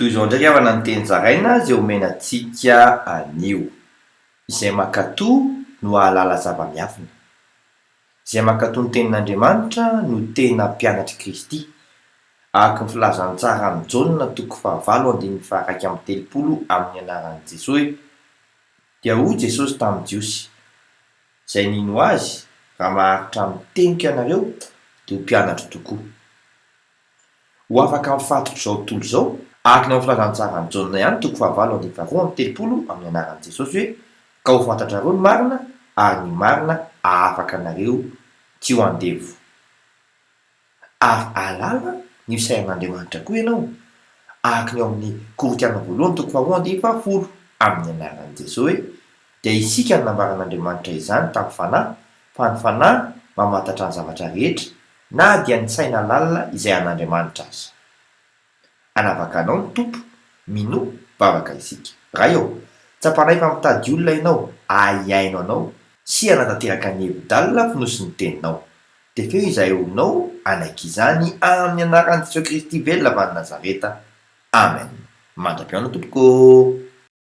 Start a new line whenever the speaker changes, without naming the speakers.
Toy izao ndraiky avana ny teny zaraina zay omenantsika anio, izay mankatoa no ahalala zava-miafina. Izay mankatoa ny tenin'Andriamanitra no tena mpianatry Kristy. Araka ny filazantsara ny Jaona 9:1-3 amin'ny anaran'i Jesosy dia hoy Jesosy tamin'ny Jiosy: izay nino azy raha maharitra mitenika anareo dia ho mpianatra tokoa. Ho afaka mifatotra izao tontolo izao, araka ny filazantsara ny Jaona ihany 9:2-3 amin'ny anaran'i Jesosy hoe: ka ho fantatrareo ny marina ary ny marina ahafaka anareo tsy ho andevo. Ary alala ny fisainan'Andriamanitra koa ianao, araka ny ao amin'ny Korintiana 2:10 amin'ny anaran'i Jesosy dia isika ny nambaran'Andriamanitra izany tamin'ny fanahy, fa ny fanahy mamantatra ny zavatra rehetra na dia ny saina lalina izay an'Andriamanitra aza. Anavaka anao ny tompo, mino bavaka isika. Raha eo tsapanay fa mitady olona ianao ahiaino anao sy hanatanteraka ny hevi-dalina fonosy ny teninao, dia feo izahay olinao anaiky izany amin'ny anaran'i Jesosy Kristy velona avy any Nazareta. Amen. Mandra-piano tompoko.